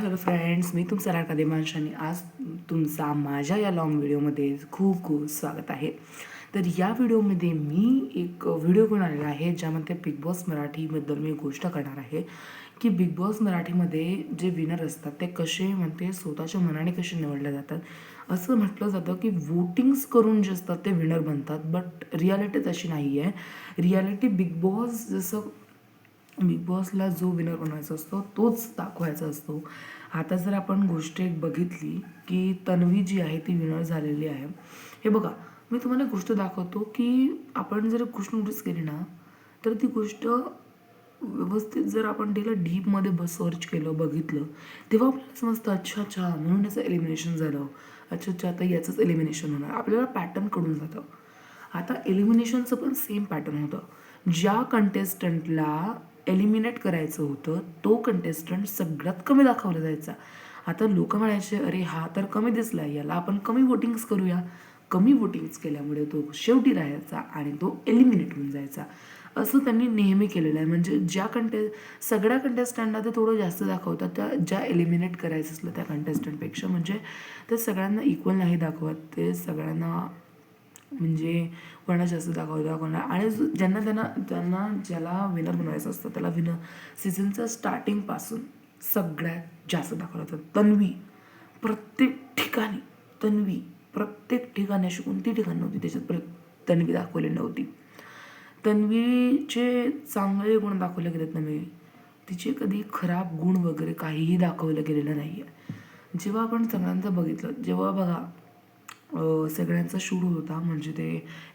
Hello friends, मी तुमचा लाडका देवांश आणि आज तुमचा माझ्या या लॉंग व्हिडिओमध्ये खूप खूप स्वागत आहे. तर या व्हिडिओमध्ये मी एक व्हिडिओ घेऊन आलेला आहे ज्यामध्ये बिग बॉस मराठीबद्दल मी गोष्ट करणार आहे की बिग बॉस मराठीमध्ये जे विनर असतात ते कसे म्हणते स्वतःच्या मनाने कसे निवडले जातात. असं म्हटलं जातं की वोटिंग्स करून जे असतात ते विनर बनतात, बट रियालिटी तशी नाही आहे. रियालिटी बिग बॉस जसं बिग बॉसला जो विनर बनवायचा असतो तोच दाखवायचा असतो. आता जर आपण गोष्ट एक बघितली की तन्वी जी आहे ती विनर झालेली आहे. हे बघा, मी तुम्हाला गोष्ट दाखवतो की आपण जर गोष्ट नोटीस केली ना तर ती गोष्ट व्यवस्थित जर आपण तिला डीपमध्ये सर्च केलं, बघितलं, तेव्हा आपल्याला समजतं अच्छा अच्छा म्हणून याचं एलिमिनेशन झालं, अच्छा अच्छा आता याचंच एलिमिनेशन होणार, आपल्याला पॅटर्न कळून जातं. आता एलिमिनेशनचं पण सेम पॅटर्न होतं. ज्या कंटेस्टंटला एलिमिनेट करायचं होतं तो कंटेस्टंट सगळ्यात कमी दाखवला जायचा. आता लोक म्हणायचे अरे हा तर कमी दिसला, याला आपण कमी वोटिंग्स करूया. कमी वोटिंग्स केल्यामुळे तो शेवटी राहायचा आणि तो एलिमिनेट होऊन जायचा. असं त्यांनी नेहमी केलेलं आहे. म्हणजे सगळ्या कंटेस्टंटला ते थोडं जास्त दाखवतात त्या ज्या एलिमिनेट करायचं असलं त्या कंटेस्टंटपेक्षा. म्हणजे ते सगळ्यांना इक्वल नाही दाखवत, ते सगळ्यांना म्हणजे कोणाला जास्त दाखवता कोणाला, आणि ज्यांना ज्याला विनर बनवायचं असतं त्याला विनर सीझनचं स्टार्टिंगपासून सगळ्यात जास्त दाखवलं जातं. प्रत्येक ठिकाणी तन्वी प्रत्येक ठिकाणी अशी कोणती ठिकाण नव्हती त्याच्यात तन्वी दाखवली नव्हती. तन्वीचे चांगले गुण दाखवले गेलेत नव्हे, तिचे कधी खराब गुण वगैरे काहीही दाखवलं गेलेलं नाही आहे. जेव्हा आपण सगळ्यांचं बघितलं, जेव्हा बघा सगळ्यांचा शूट होत होता, म्हणजे ते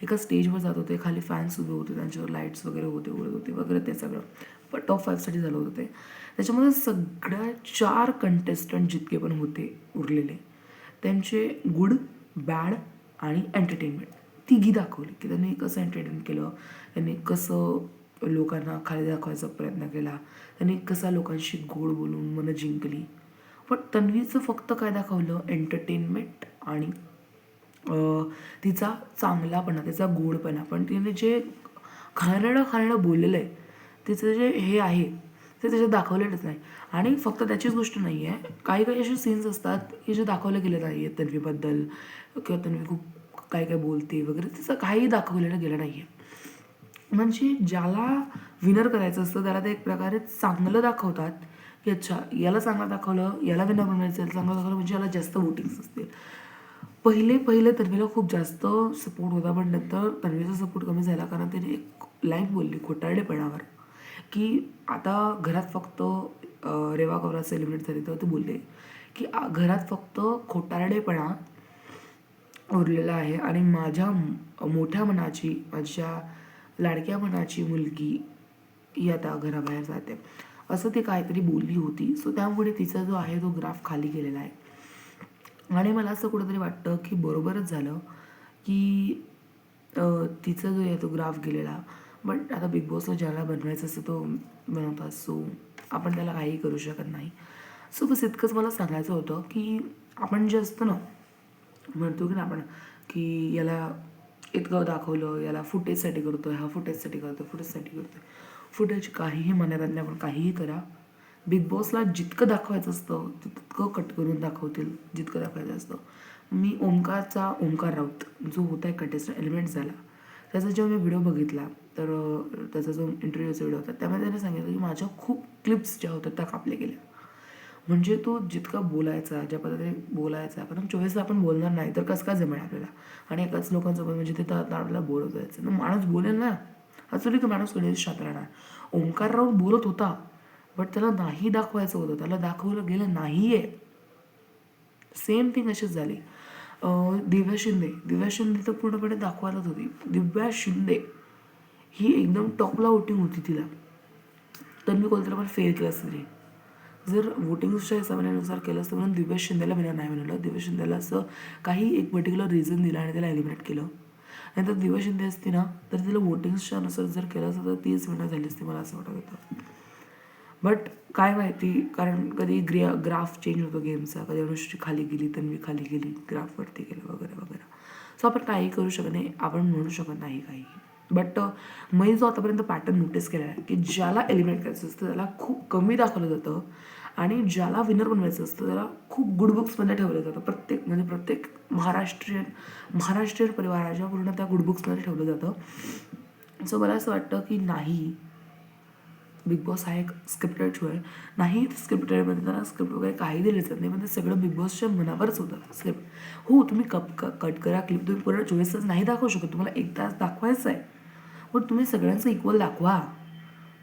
एका स्टेजवर जात होते, खाली फॅन्स उभे होते, त्यांच्यावर लाईट्स वगैरे होते, उडत होते वगैरे, ते सगळं टॉप 5साठी झालं होतं. ते त्याच्यामध्ये सगळ्या 4 कंटेस्टंट जितके पण होते उरलेले, त्यांचे गुड, बॅड आणि एंटरटेनमेंट तिघी दाखवली की त्यांनी कसं एंटरटेन केलं, त्यांनी कसं लोकांना खाली दाखवायचा प्रयत्न केला, त्यांनी कसा लोकांशी गोड बोलून मनं जिंकली. पण तन्वीचं फक्त काय दाखवलं, एंटरटेनमेंट आणि तिचा चांगलापणा, तिचा गोडपणा. पण तिने जे खाणं बोललेलं आहे, तिचं जे हे आहे ते त्याच्यात दाखवलेलंच नाही. आणि फक्त त्याचीच गोष्ट नाही आहे, काही काही असे सीन्स असतात की जे दाखवले गेले नाही आहेत तन्वीबद्दल, किंवा तन्वी खूप काय काय बोलते वगैरे, तिचं काही दाखवलेलं गेलं नाही आहे. म्हणजे ज्याला विनर करायचं असतं त्याला ते एक प्रकारे चांगलं दाखवतात की अच्छा याला चांगलं दाखवलं, याला विनर बनायचं, याला चांगलं दाखवलं म्हणजे याला जास्त वोटिंग्स असतील. पहिले तन्वीला खूप जास्त सपोर्ट होता, पण नंतर तन्वीचा सपोर्ट कमी झाला कारण तिने एक लाईन बोलली खोटारडेपणावर की आता घरात फक्त रेवा गौरा सेलिब्रेट झाली तर ते बोलले की घरात फक्त खोटारडेपणा उरलेला आहे आणि माझ्या मोठ्या मनाची, माझ्या लाडक्या मनाची मुलगी ही आता घराबाहेर जाते, असं ती काहीतरी बोलली होती. सो त्यामुळे तिचा जो आहे तो ग्राफ खाली गेलेला आहे. आणि मला असं कुठंतरी वाटतं की बरोबरच झालं की तिचा जो आहे तो ग्राफ गेलेला. बट आता बिग बॉसला ज्याला बनवायचं असतं तो बनवतात, सो आपण त्याला काही करू शकत नाही. सो बस इतकंच मला सांगायचं होतं की आपण जे असतं ना, म्हणतो की ना आपण की याला इतकं दाखवलं, याला फुटेजसाठी करतोय, हा फुटेजसाठी करतोय, फुटेजसाठी करतोय. फुटेज काहीही मर्यादा नाही, आपण काहीही करा. बिग बॉसला जितकं दाखवायचं असतं तितकं कट करून दाखवतील, जितकं दाखवायचं असतं. मी ओंकार राऊत जो होता एक कंटेस्टंट एलिमेंट झाला, त्याचा जेव्हा मी व्हिडिओ बघितला तर त्याचा जो इंटरव्ह्यूचा व्हिडिओ होता त्यामध्ये त्याने सांगितलं की माझ्या खूप क्लिप्स ज्या होत्या त्या कापल्या गेल्या. म्हणजे तो जितका बोलायचा, ज्या पद्धतीने बोलायचा, कारण 24 आपण बोलणार नाही तर कसं काय जमेल आपल्याला. आणि एकाच लोकांसोबत म्हणजे ते तर आपल्याला बोलत जायचं ना, माणूस बोलेल ना, असं नाही की माणूस कधी शांत राहणार. ओंकार राऊत बोलत होता, बट त्याला नाही दाखवायचं होतं, त्याला दाखवलं गेलं नाही आहे. सेम थिंग अशीच झाली. दिव्या शिंदे तर पूर्णपणे दाखवायलाच होती. दिव्या शिंदे ही एकदम टॉपला वोटिंग होती तिला. तर मी कोणतरी पण फेल केलं असतं तरी, जर वोटिंग्सच्या हिशोबानुसार केलं असतं म्हणून दिव्या शिंदेला विनर नाही मिळालं. दिव्या शिंदेला असं काही एक पर्टिक्युलर रिझन दिला आणि त्याला एलिमिनेट केलं. नाहीतर दिव्या शिंदे असती ना तर तिला वोटिंग्सच्या नुसार जर केलं असतं तर तीच विनर झाली असती, मला असं वाटत होतं. बट काय माहिती, कारण कधी ग्राफ चेंज होतो गेमचा, कधी अनुष्ठी खाली गेली, तन्वी खाली गेली, ग्राफवरती गेलं वगैरे वगैरे. सो आपण काही करू शकत नाही, आपण म्हणू शकत नाही काही. बट मी जो आतापर्यंत पॅटर्न नोटीस केला आहे की ज्याला एलिमिनेट करायचं असतं त्याला खूप कमी दाखवलं जातं आणि ज्याला विनर बनवायचं असतं त्याला खूप गुड बुक्समध्ये ठेवलं जातं. प्रत्येक महाराष्ट्रीयन परिवाराच्या पूर्ण त्या गुड बुक्समध्ये ठेवलं जातं. सो मला असं वाटतं की नाही, बिग बॉस हा एक स्क्रिप्टेड शो आहे. नाही स्क्रिप्टेडमध्ये त्यांना स्क्रिप्ट वगैरे काही दिले जात नाही, पण ते सगळं बिग बॉसच्या मनावरच होतं स्क्रिप्ट. हो, तुम्ही कट करा क्लिप, तुम्ही पूर्ण 24 तास नाही दाखवू शकत, तुम्हाला 1 तास दाखवायचं आहे, पण तुम्ही सगळ्यांचं इक्वल दाखवा.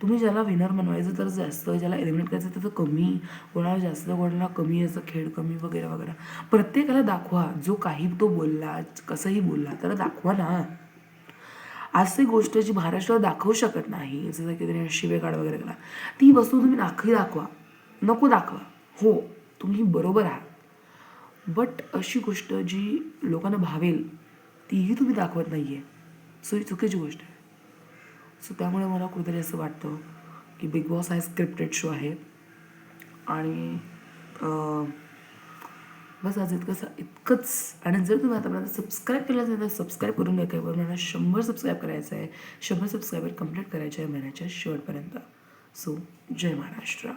तुम्ही ज्याला विनर बनवायचं तर जास्त, ज्याला एलिमिनेट करायचं तर कमी, कोणाला जास्त कोणाला कमी, याचं खेळ कमी वगैरे वगैरे प्रत्येकाला दाखवा. जो काही तो बोलला, कसंही बोलला त्याला दाखवा ना. आज ती गोष्ट जी महाराष्ट्राला दाखवू शकत नाही, जसं की त्याने शिवेगाळ वगैरे केला, ती वस्तू तुम्ही दाखवा, नको दाखवा. हो, तुम्ही बरोबर आहात, बट अशी गोष्ट जी लोकांना भावेल तीही तुम्ही दाखवत नाही आहे. सो ही चुकीची गोष्ट आहे. सो त्यामुळे मला कुठेतरी असं वाटतं की बिग बॉस हा स्क्रिप्टेड शो आहे. आणि बस आज इतकंच. आणि जर तुम्ही आतापर्यंत सबस्क्राईब केलं असेल तर सबस्क्राईब करून घ्या. काही मला 100 सबस्क्राईब करायचं आहे. 100 सबस्क्रायबर कंप्लीट करायचे आहे महिन्याच्या शेवटपर्यंत. सो जय महाराष्ट्र.